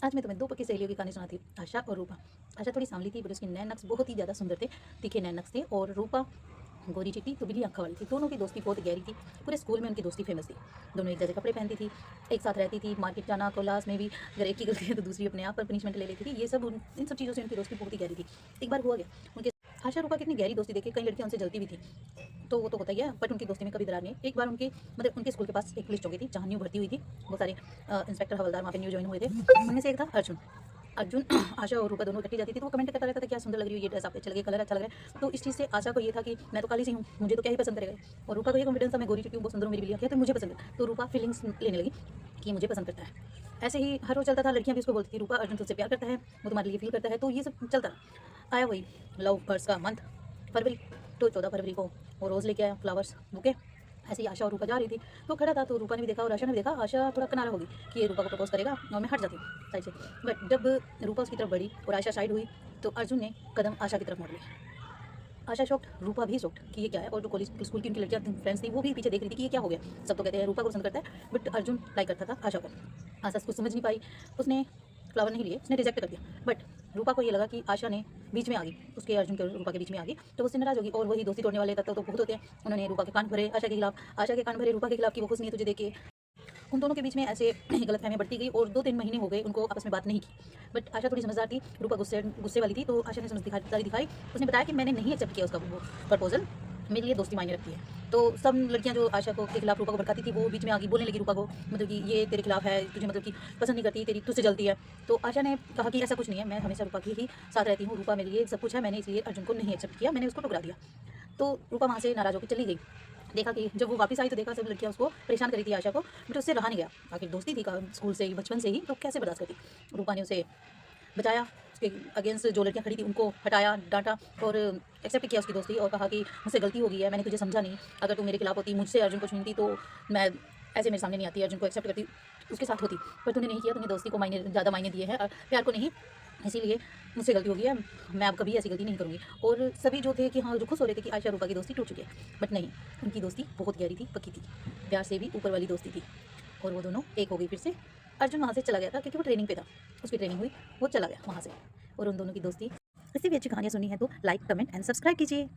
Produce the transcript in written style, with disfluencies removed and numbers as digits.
आज मैं तुम्हें दो पक्की सहेलियों की कहानी सुनाती हूँ, आशा और रूपा। आशा थोड़ी सांवली थी, बट उसके नैन नक्श बहुत ही ज़्यादा सुंदर थे, तीखे नैन नक्श थे। और रूपा गोरी चिट्टी तो बिल्ली आँखों वाली थी। दोनों की दोस्ती बहुत गहरी थी, पूरे स्कूल में उनकी दोस्ती फेमस थी। दोनों एक जैसे कपड़े पहनती थी, एक साथ रहती थी, मार्केट जाना, क्लास में भी अगर एक की गलती है तो दूसरी अपने आप पर पनिशमेंट ले लेती थी। ये सब इन सब चीज़ों से उनकी दोस्ती बहुत ही गहरी थी। एक बार हुआ गया, उनके आशा रूपा की इतनी गहरी दोस्ती देखे कई लड़कियां उनसे जलती भी थी, तो वो तो होता ही है, बट उनकी दोस्ती में कभी दरार नहीं। एक बार उनकी मतलब उनके स्कूल के पास एक पुलिस चौकी थी जहाँ न्यू भर्ती हुई थी, बहुत सारे इंस्पेक्टर हवलदार वहाँ पे न्यू ज्वाइन हुए थे। उनमें से एक था अर्जुन। अर्जुन आशा और रूपा दोनों इकट्ठी जाती थी, तो वो कमेंट करता रहता था क्या सुंदर लग रही है, ये ड्रेस आप अच्छा लगे, कलर अच्छा लग रहा है। तो इस चीज़ से आशा को ये था कि मैं तो काली सी हूँ, मुझे तो क्या ही पसंद करेगा। और रूपा को ये कॉन्फिडेंस था मैं गोरी चिट्टी हूँ, बहुत सुंदर हूँ, मेरी बिल्लियाँ क्या तो मुझे पसंद है। तो रूपा फीलिंग्स लेने लगी कि मुझे पसंद करता है। ऐसे ही हर रोज चलता था, लड़कियां भी उसको बोलती थी रूपा अर्जुन तुझसे प्यार करता है, वो तुम्हारे लिए फील करता है। तो ये सब चलता रहा। आया वही लव बर्ड्स का मंथ, फरवरी। तो 14 फरवरी को वो रोज़ लेके आया, फ्लावर्स बुके। ऐसे ही आशा और रूपा जा रही थी, तो खड़ा था, तो रूपा ने भी देखा और आशा ने भी देखा। आशा थोड़ा किनारा होगी कि ये रूपा को प्रपोज करेगा, और मैं हट जाती हूँ साइड से। बट जब रूपा उसकी तरफ बढ़ी और आशा साइड हुई, तो अर्जुन ने कदम आशा की तरफ मोड़ लिया। आशा शॉक्ड, रूपा भी शॉक्ड कि ये क्या है। और जो कॉलेज स्कूल की उनकी लड़कियां फ्रेंड्स थी वो भी पीछे देख रही थी कि ये क्या हो गया। सब तो कहते हैं रूपा को पसंद करता है, बट अर्जुन लाइक करता था आशा को। आशा कुछ समझ नहीं पाई, उसने फ्लावर नहीं लिए, उसने रिजेक्ट कर दिया। बट रूपा को ये लगा कि आशा ने बीच में आ गई, उसके अर्जुन के रूपा के बीच में आ गई, तो उससे नाराज होगी। और वही दोस्ती तोड़ने वाले तत्व तो बहुत होते हैं। उन्होंने रूपा के कान भरे आशा के खिलाफ, आशा के कान भरे रूपा के खिलाफ कि वो खुश नहीं है तुझे देख के। उन दोनों के बीच में ऐसे गलतफहमी बढ़ती गई और 2-3 महीने हो गए उनको आपस में बात नहीं की। बट आशा थोड़ी समझदार थी, रूपा गुस्से वाली थी, तो आशा ने समझदारी दिखाई। उसने बताया कि मैंने नहीं एक्सेप्ट किया उसका वो प्रपोजल, मेरे लिए दोस्ती मायने रखती है। तो सब लड़कियां जो आशा को के खिलाफ रूपा को भड़काती थी वो बीच में आ गई, बोलने लगी रूपा को, मतलब कि ये तेरे खिलाफ है, तुझे मतलब कि पसंद नहीं करती, तेरी तुझसे जलती है। तो आशा ने कहा कि ऐसा कुछ नहीं है, मैं हमेशा रूपा की ही साथ रहती हूँ, रूपा मेरे लिए सब कुछ है, मैंने इसलिए अर्जुन को नहीं एक्सेप्ट किया, मैंने उसको ठुकरा दिया। तो रूपा वहाँ से नाराज़ होकर चली गई। देखा कि जब वो वापस आई तो देखा सब लड़कियां उसको परेशान करी थी आशा को, बट उससे रहा नहीं गया। आखिर दोस्ती थी स्कूल से ही, बचपन से ही, तो कैसे बर्दाश्त करती। रूपा ने उसे बचाया, उसके अगेंस्ट जो लड़कियां खड़ी थी उनको हटाया, डांटा और एक्सेप्ट किया उसकी दोस्ती, और कहा कि मुझसे गलती हो गई है, मैंने तुझे समझा नहीं, अगर तू मेरे खिलाफ होती, मुझसे अर्जुन को छीनती, तो मैं ऐसे मेरे सामने नहीं आती, अर्जुन को एक्सेप्ट करती, उसके साथ होती। पर तूने नहीं किया, तूने दोस्ती को ज़्यादा मायने दिए हैं और प्यार को नहीं, इसीलिए मुझसे गलती हो गई है, मैं अब कभी ऐसी गलती नहीं करूँगी। और सभी जो थे कि हाँ, जो खुश हो रहे थे कि आयशा रूपा की दोस्ती टूट चुकी है, बट नहीं, उनकी दोस्ती बहुत गहरी थी, पक्की थी, प्यार से भी ऊपर वाली दोस्ती थी। और वो दोनों एक हो गई फिर से। अर्जुन वहाँ से चला गया था क्योंकि वो ट्रेनिंग पे था, उसकी ट्रेनिंग हुई, वो चला गया वहाँ से। और उन दोनों की दोस्ती। इससे भी अच्छी कहानियाँ सुनी है तो लाइक, कमेंट एंड सब्सक्राइब कीजिए।